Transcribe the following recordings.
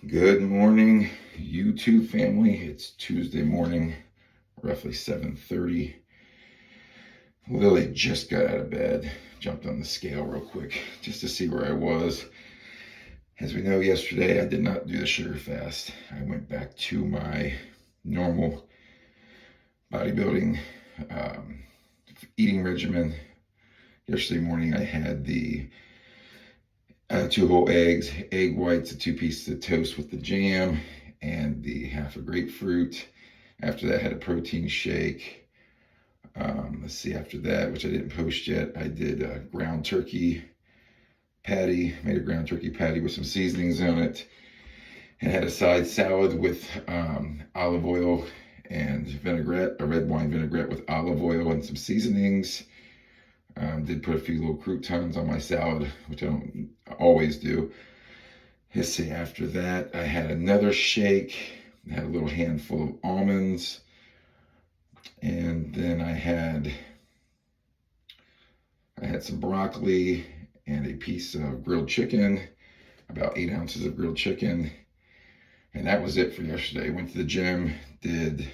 Good morning, YouTube family. It's Tuesday morning, roughly 7:30. Lily just got out of bed, jumped on the scale real quick just to see where I was. As we know, yesterday I did not do the sugar fast. I went back to my normal bodybuilding eating regimen. Yesterday morning I had the 2 whole eggs, egg whites, 2 pieces of toast with the jam, and the half a grapefruit. After that, I had a protein shake. Let's see, after that, which I didn't post yet, I did a ground turkey patty, made a ground turkey patty with some seasonings on it, and had a side salad with olive oil and vinaigrette, a red wine vinaigrette with olive oil and some seasonings. Did put a few little croutons on my salad, which I don't always do. Let's see, after that, I had another shake. I had a little handful of almonds. And then I had some broccoli and a piece of grilled chicken, about 8 ounces of grilled chicken. And that was it for yesterday. Went to the gym, did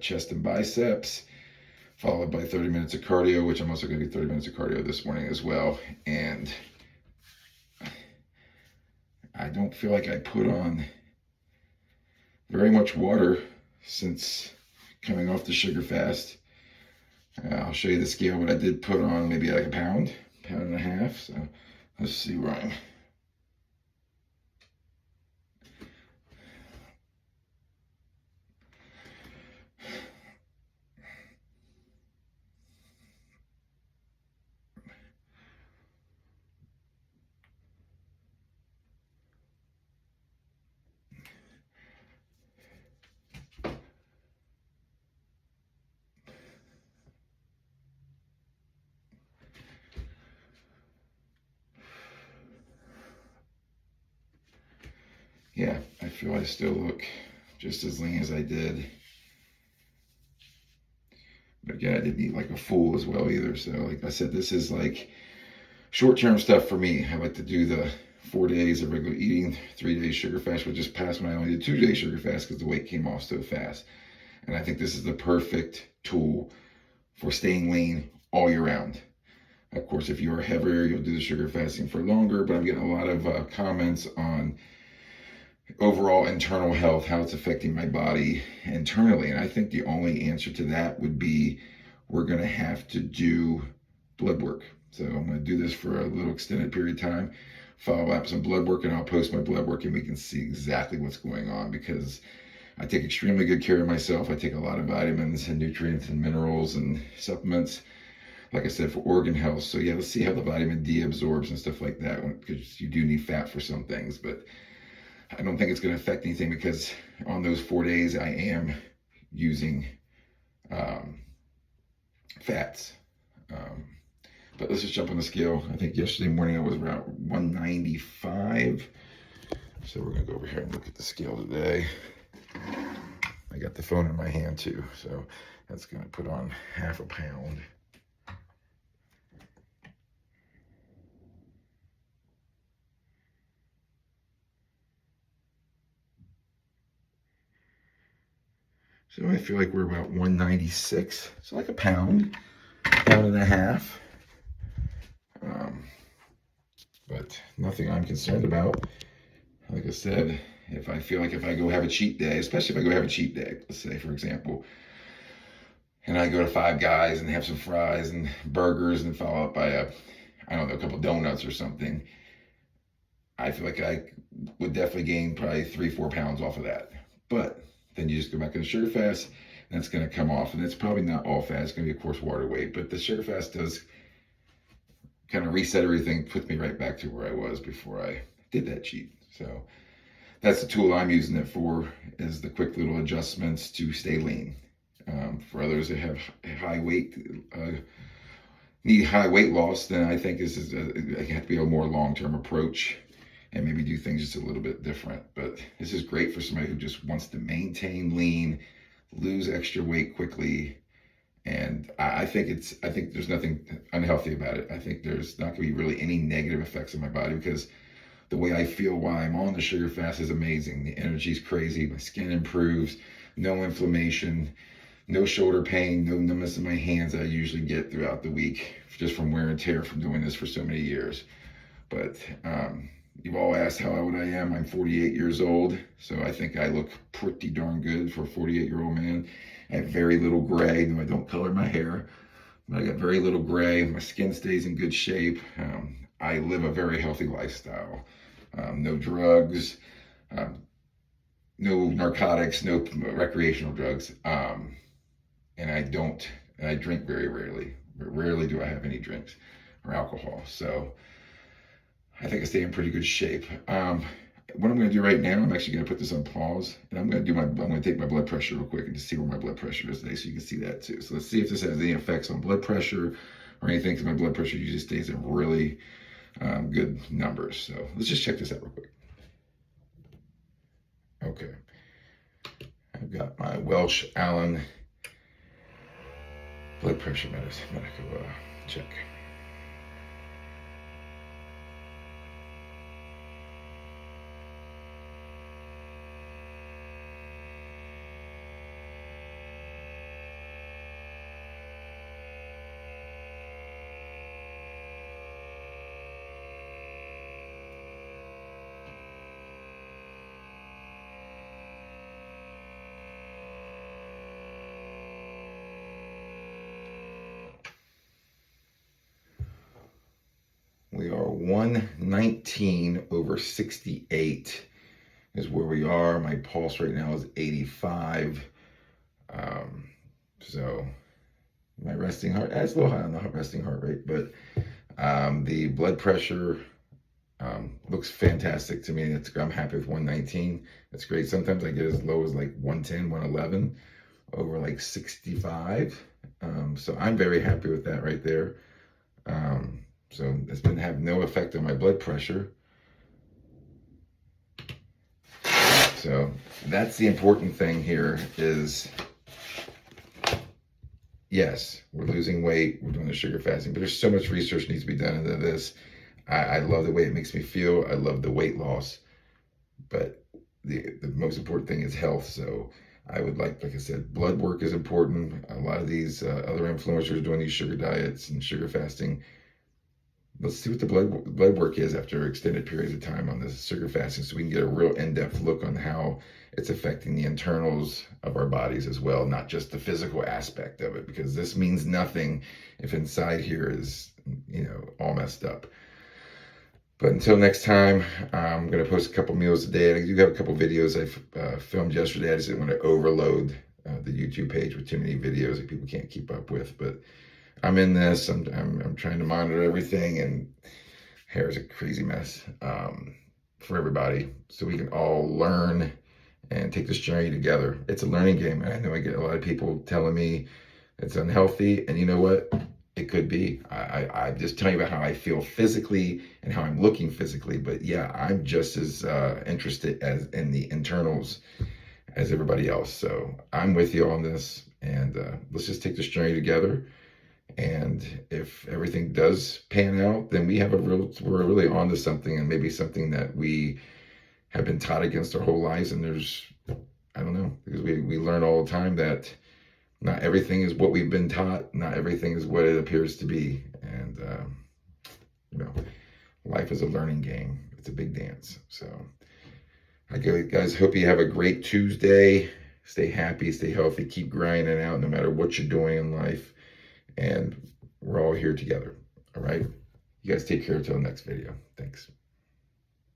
chest and biceps, followed by 30 minutes of cardio, which I'm also going to do 30 minutes of cardio this morning as well. And I don't feel like I put on very much water since coming off the sugar fast. I'll show you the scale, but I did put on maybe like a pound and a half. So let's see where I'm. Yeah, I feel I still look just as lean as I did. But again, I didn't eat like a fool as well either. So like I said, this is like short-term stuff for me. I like to do the 4 days of regular eating, 3 days sugar fast, which just passed when I only did 2 days sugar fast because the weight came off so fast. And I think this is the perfect tool for staying lean all year round. Of course, if you're heavier, you'll do the sugar fasting for longer, but I'm getting a lot of comments on overall internal health, how it's affecting my body internally. And I think the only answer to that would be we're going to have to do blood work. So I'm going to do this for a little extended period of time, follow up some blood work, and I'll post my blood work and we can see exactly what's going on, because I take extremely good care of myself. I take a lot of vitamins and nutrients and minerals and supplements, like I said, for organ health. So yeah, let's see how the vitamin D absorbs and stuff like that, because you do need fat for some things, but I don't think it's going to affect anything because on those 4 days I am using fats. But let's just jump on the scale. I think yesterday morning I was around 195. So we're going to go over here and look at the scale today. I got the phone in my hand too, so that's going to put on half a pound. So I feel like we're about 196, so like a pound and a half. But nothing I'm concerned about. Like I said, if I feel like if I go have a cheat day, especially if I go have a cheat day, let's say for example, and I go to Five Guys and have some fries and burgers and follow up by I don't know, a couple donuts or something, I feel like I would definitely gain probably 3-4 pounds off of that. But then you just go back to the sugar fast, and it's going to come off. And it's probably not all fat. It's going to be, of course, water weight. But the sugar fast does kind of reset everything, puts me right back to where I was before I did that cheat. So that's the tool I'm using it for, is the quick little adjustments to stay lean. For others that have high weight, need high weight loss, then I think this is it have to be a more long-term approach and maybe do things just a little bit different. But this is great for somebody who just wants to maintain lean, lose extra weight quickly. And I think there's nothing unhealthy about it. I think there's not going to be really any negative effects on my body, because the way I feel while I'm on the sugar fast is amazing. The energy's crazy. My skin improves. No inflammation. No shoulder pain. No numbness in my hands that I usually get throughout the week just from wear and tear from doing this for so many years. But you've all asked how old I am. I'm 48 years old, so I think I look pretty darn good for a 48-year-old man. I have very little gray. No, I don't color my hair, but I got very little gray. My skin stays in good shape. I live a very healthy lifestyle. No drugs, no narcotics, no recreational drugs. And I drink very rarely. Rarely do I have any drinks or alcohol. So I think I stay in pretty good shape. What I'm going to do right now, I'm actually going to put this on pause, and I'm going to take my blood pressure real quick and just see where my blood pressure is today, so you can see that too. So let's see if this has any effects on blood pressure or anything, because my blood pressure usually stays in really good numbers. So let's just check this out real quick. Okay, I've got my Welsh Allen blood pressure medical check. We are 119/68 is where we are. My pulse right now is 85. So my resting heart, that's a little high on the resting heart rate, but the blood pressure looks fantastic to me. I'm happy with 119. That's great. Sometimes I get as low as like 110, 111 over like 65. So I'm very happy with that right there. So it's been having no effect on my blood pressure. So that's the important thing here is, yes, we're losing weight, we're doing the sugar fasting, but there's so much research needs to be done into this. I love the way it makes me feel. I love the weight loss, but the most important thing is health. So I would like I said, blood work is important. A lot of these other influencers doing these sugar diets and sugar fasting, let's see what the blood work is after extended periods of time on this sugar fasting, so we can get a real in-depth look on how it's affecting the internals of our bodies as well, not just the physical aspect of it, because this means nothing if inside here is, all messed up. But until next time, I'm going to post a couple meals a day. I do have a couple videos I filmed yesterday. I just didn't want to overload the YouTube page with too many videos that people can't keep up with, but I'm in this. I'm trying to monitor everything, and hair is a crazy mess for everybody. So we can all learn and take this journey together. It's a learning game. And I know I get a lot of people telling me it's unhealthy, and you know what? It could be. I'm just telling you about how I feel physically and how I'm looking physically. But yeah, I'm just as interested as in the internals as everybody else. So I'm with you on this, and let's just take this journey together. And if everything does pan out, then we're really onto something, and maybe something that we have been taught against our whole lives. And I don't know, because we learn all the time that not everything is what we've been taught. Not everything is what it appears to be. And, life is a learning game. It's a big dance. So I guys, hope you have a great Tuesday. Stay happy, stay healthy, keep grinding out no matter what you're doing in life. And we're all here together. All right. You guys take care until the next video. Thanks.